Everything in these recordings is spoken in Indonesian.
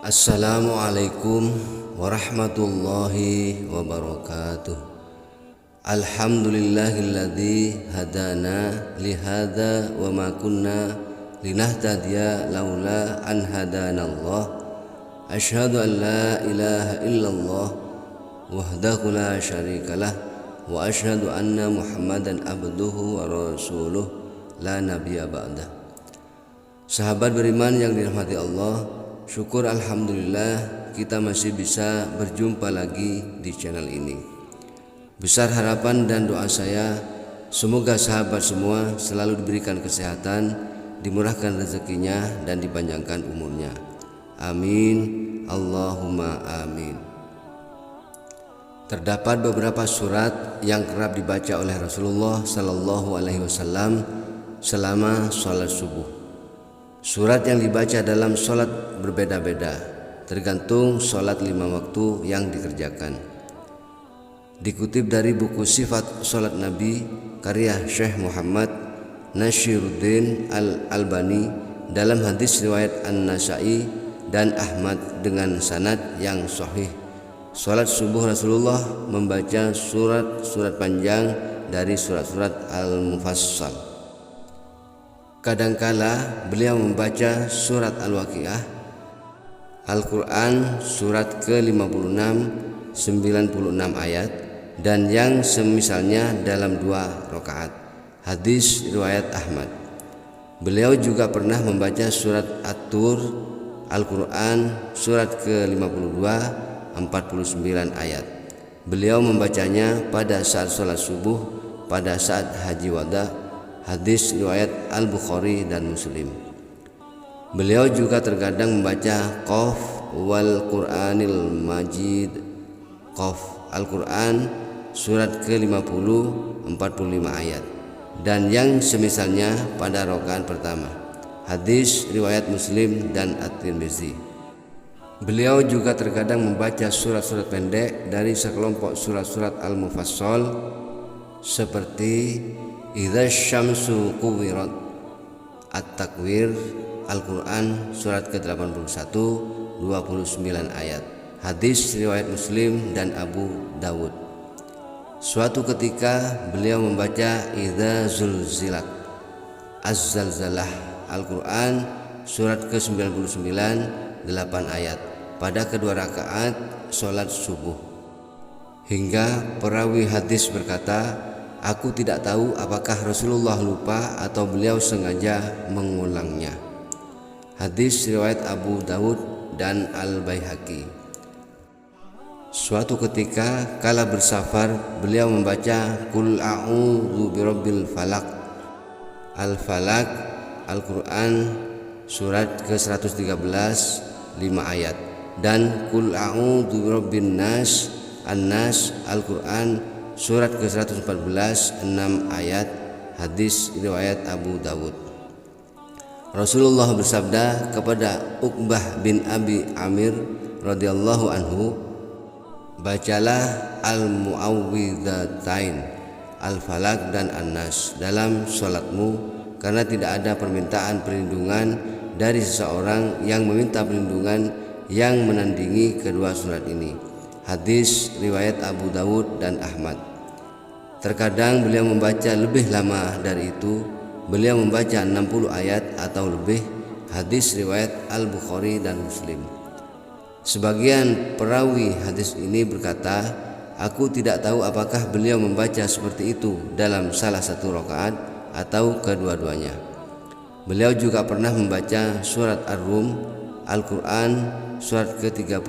Assalamualaikum warahmatullahi wabarakatuh. Alhamdulillahilladzi hadana lihada wa ma kunna linahtadiya laula an hadanallah. Asyhadu an la ilaha illallah wahdahu la syarikalah wa asyhadu anna Muhammadan abduhu wa rasuluh la nabiyya ba'dah. Sahabat beriman yang dirahmati Allah, syukur alhamdulillah kita masih bisa berjumpa lagi di channel ini. Besar harapan dan doa saya, semoga sahabat semua selalu diberikan kesehatan, dimurahkan rezekinya dan dipanjangkan umurnya. Amin, Allahumma amin. Terdapat beberapa surat yang kerap dibaca oleh Rasulullah Sallallahu Alaihi Wasallam selama sholat subuh. Surat yang dibaca dalam sholat berbeda-beda, tergantung sholat 5 waktu yang dikerjakan. Dikutip dari buku Sifat Sholat Nabi karya Syekh Muhammad Nashiruddin Al-Albani dalam hadis riwayat An-Nasai dan Ahmad dengan sanad yang sahih, sholat subuh Rasulullah membaca surat-surat panjang dari surat-surat Al-Mufassal. Kadangkala beliau membaca surat Al-Waqiah, Al-Quran surat ke-56 96 ayat dan yang semisalnya dalam 2 rakaat. Hadis riwayat Ahmad. Beliau juga pernah membaca surat At-Tur, Al-Quran surat ke-52 49 ayat. Beliau membacanya pada saat sholat subuh, pada saat haji wada. Hadis riwayat Al-Bukhari dan Muslim. Beliau juga terkadang membaca Qaf wal Qur'anil Majid, Qaf Al-Quran surat ke-50 45 ayat dan yang semisalnya pada rakaat pertama. Hadis riwayat Muslim dan At-Tirmizi. Beliau juga terkadang membaca surat-surat pendek dari sekelompok surat-surat Al-Mufassal seperti Idza syamsu kuwirat, At-Takwir, Al-Quran surat ke-81 29 ayat. Hadis riwayat Muslim dan Abu Dawud. Suatu ketika beliau membaca Idza zulzilat, Az-Zalzalah, Al-Quran surat ke-99 8 ayat pada kedua rakaat sholat subuh. Hingga perawi hadis berkata, aku tidak tahu apakah Rasulullah lupa atau beliau sengaja mengulangnya. Hadis riwayat Abu Dawud dan Al-Baihaqi. Suatu ketika kala bersafar beliau membaca Qul a'udzu birabbil falaq, Al-Falaq, Al-Quran surat ke-113 5 ayat dan Qul a'udzu birabbin nas, An-Nas, Al-Quran surat ke-114 6 ayat. Hadis riwayat Abu Dawud. Rasulullah bersabda kepada Uqbah bin Abi Amir radhiyallahu anhu, bacalah al-mu'awwidzatain, Al-Falaq dan An-Nas dalam sholatmu, karena tidak ada permintaan perlindungan dari seseorang yang meminta perlindungan yang menandingi kedua surat ini. Hadis riwayat Abu Dawud dan Ahmad. Terkadang beliau membaca lebih lama dari itu. Beliau membaca 60 ayat atau lebih. Hadis riwayat Al-Bukhari dan Muslim. Sebagian perawi hadis ini berkata, aku tidak tahu apakah beliau membaca seperti itu dalam salah satu rakaat atau kedua-duanya. Beliau juga pernah membaca surat Ar-Rum, Al-Quran surat ke-30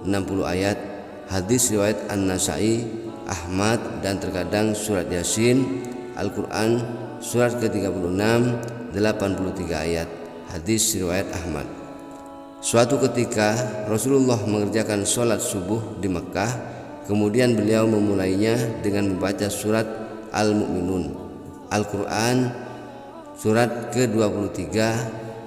60 ayat. Hadis riwayat An-Nasai, Ahmad dan terkadang surat Yasin, Al-Quran surat ke-36 83 ayat. Hadis riwayat Ahmad. Suatu ketika Rasulullah mengerjakan sholat subuh di Mekah, kemudian beliau memulainya dengan membaca surat Al-Mu'minun, Al-Quran surat ke-23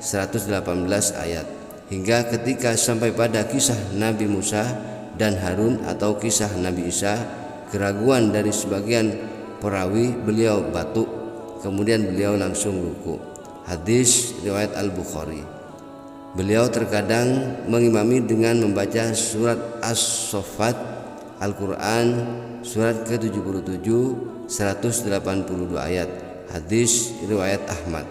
118 ayat, hingga ketika sampai pada kisah Nabi Musa dan Harun atau kisah Nabi Isa. Keraguan dari sebagian perawi, beliau batuk, kemudian beliau langsung ruku. Hadis riwayat Al-Bukhari. Beliau terkadang mengimami dengan membaca surat As-Saffat, Al-Quran surat ke-77 182 ayat. Hadis riwayat Ahmad.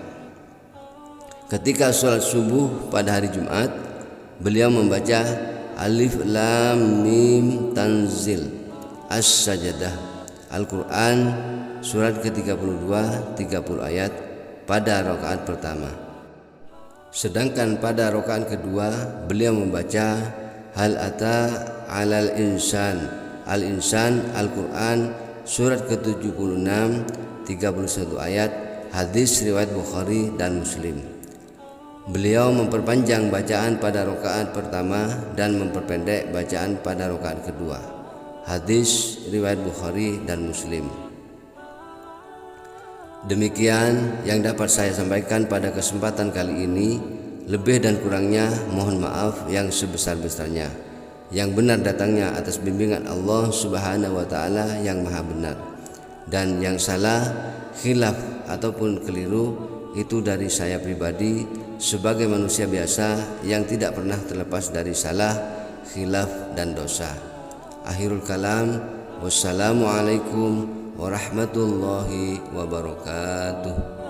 Ketika sholat subuh pada hari Jumat, beliau membaca Alif Lam Mim Tanzil, As-Sajdah, Al-Quran surat ke-32 30 ayat pada rakaat pertama. Sedangkan pada rakaat kedua beliau membaca Hal Ata 'alal Insan, Al-Insan, Al-Quran surat ke-76 31 ayat. Hadis riwayat Bukhari dan Muslim. Beliau memperpanjang bacaan pada rakaat pertama dan memperpendek bacaan pada rakaat kedua. Hadis riwayat Bukhari dan Muslim. Demikian yang dapat saya sampaikan pada kesempatan kali ini. Lebih dan kurangnya mohon maaf yang sebesar-besarnya. Yang benar datangnya atas bimbingan Allah Subhanahu wa taala yang Maha Benar, dan yang salah, khilaf ataupun keliru itu dari saya pribadi sebagai manusia biasa yang tidak pernah terlepas dari salah, khilaf dan dosa. Akhirul kalam, wassalamualaikum warahmatullahi wabarakatuh.